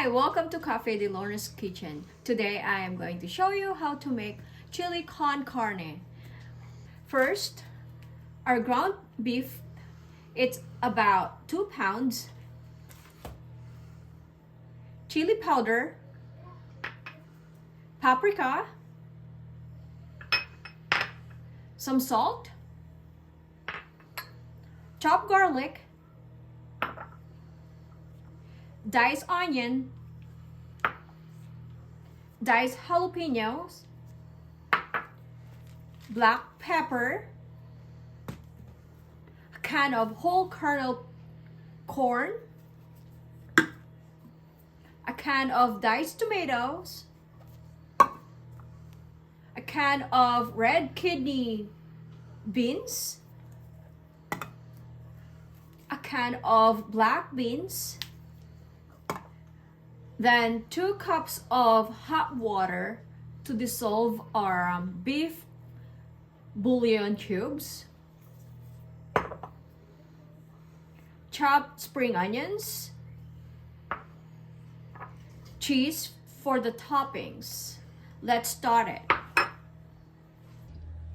Hi, welcome to Cafe de Lorna's Kitchen. Today I am going to show you how to make chili con carne. First, our ground beef, it's about 2 pounds. Chili powder, paprika, some salt, chopped garlic, diced onion, diced jalapenos, black pepper, a can of whole kernel corn, a can of diced tomatoes, a can of red kidney beans, a can of black beans, then 2 cups of hot water to dissolve our beef bouillon cubes, chopped spring onions, cheese for the toppings. Let's start it.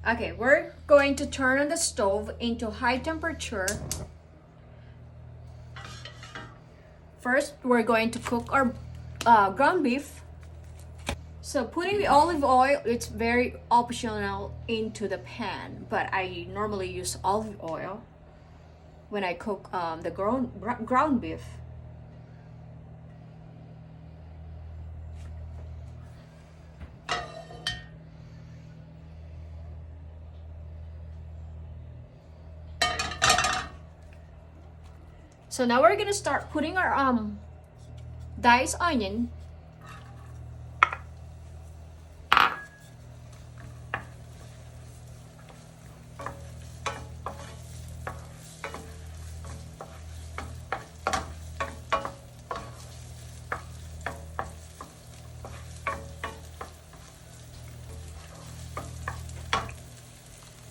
Okay, we're going to turn on the stove into high temperature. First, we're going to cook our ground beef. So putting the olive oil, it's very optional into the pan, but I normally use olive oil when I cook the ground beef. So now we're gonna start putting our diced onion.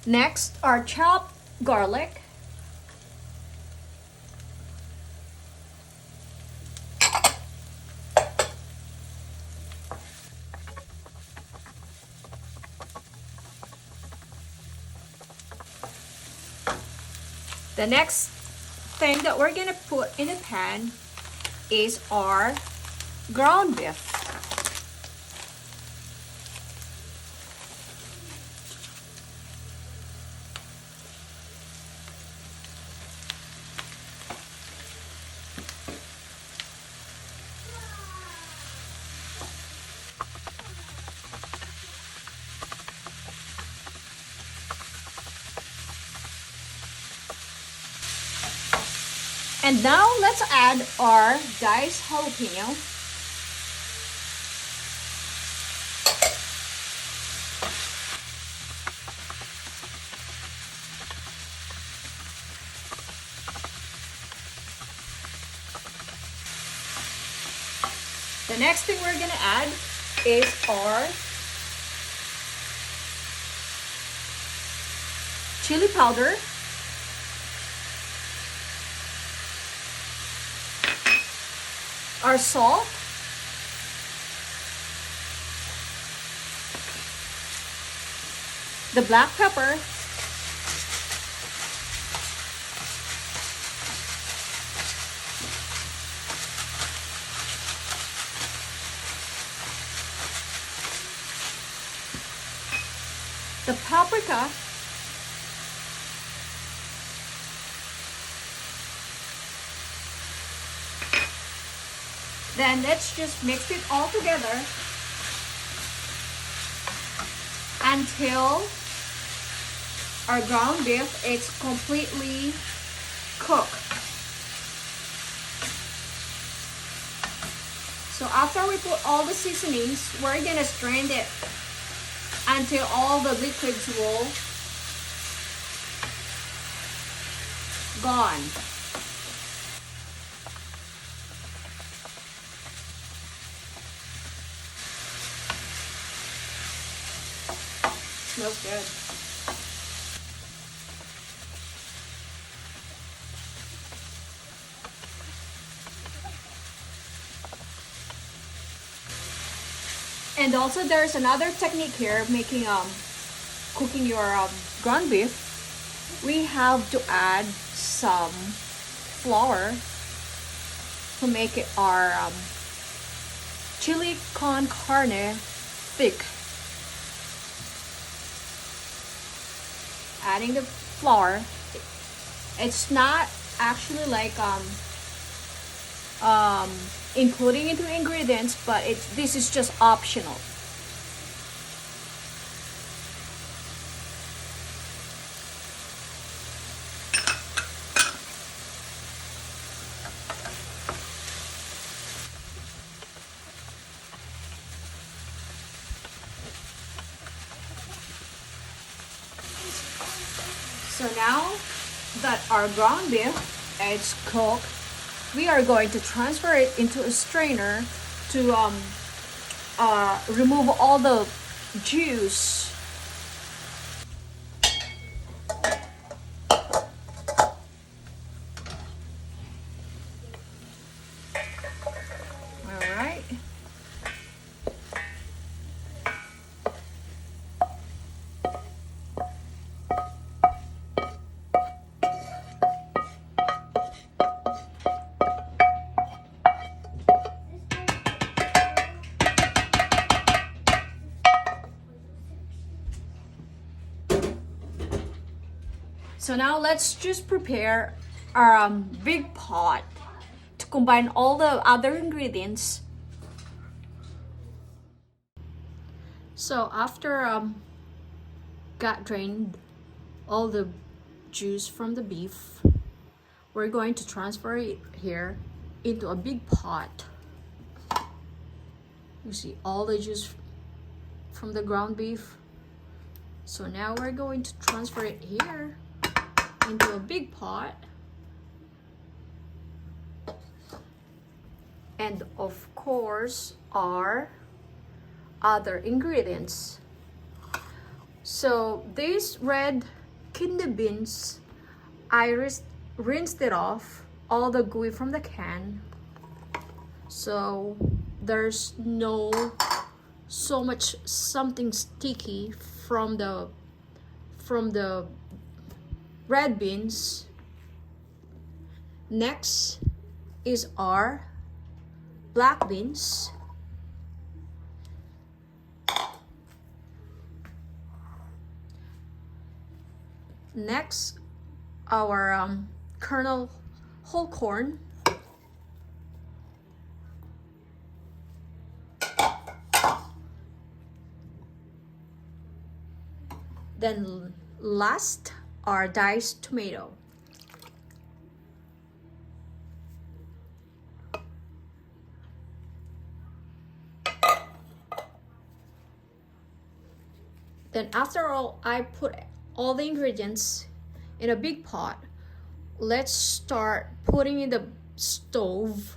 Next, our chopped garlic. The next thing that we're gonna put in the pan is our ground beef. And now let's add our diced jalapeno. The next thing we're gonna add is our chili powder, our salt, the black pepper, the paprika, then let's just mix it all together until our ground beef is completely cooked. So after we put all the seasonings, we're gonna strain it until all the liquids will gone. Smells good. And also there's another technique here making cooking your ground beef. We have to add some flour to make it our chili con carne thick. Adding the flour, it's not actually like including into ingredients, but this is just optional. So now that our ground beef is cooked, we are going to transfer it into a strainer to remove all the juice. All right. So now let's just prepare our big pot to combine all the other ingredients. So after got drained all the juice from the beef, we're going to transfer it here into a big pot. You see all the juice from the ground beef. So now we're going to transfer it here into a big pot, and of course our other ingredients. So these red kidney beans, I rinsed it off all the gooey from the can, so there's no so much something sticky from the red beans. Next is our black beans. Next, our kernel whole corn. Then last, our diced tomato. Then after all, I put all the ingredients in a big pot. Let's start putting in the stove.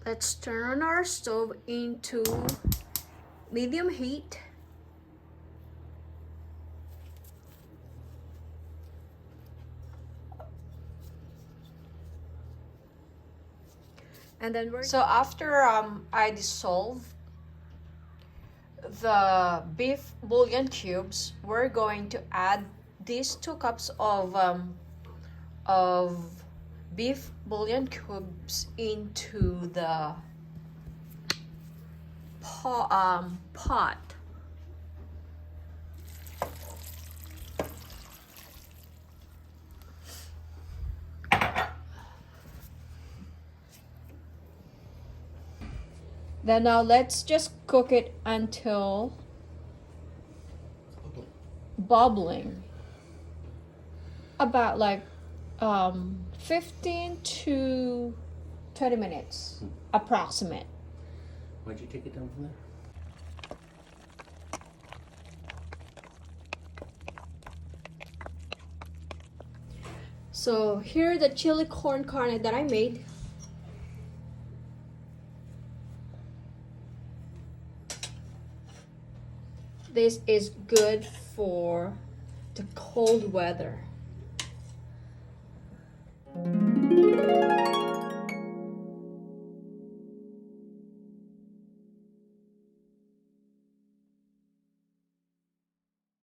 Let's turn on our stove into medium heat. And then so after I dissolve the beef bouillon cubes, we're going to add these 2 cups of beef bouillon cubes into the pot. Then now let's just cook it until bubbling. About like 15 to 20 minutes approximate. Why'd you take it down from there? So here the chili corn carne that I made. This is good for the cold weather.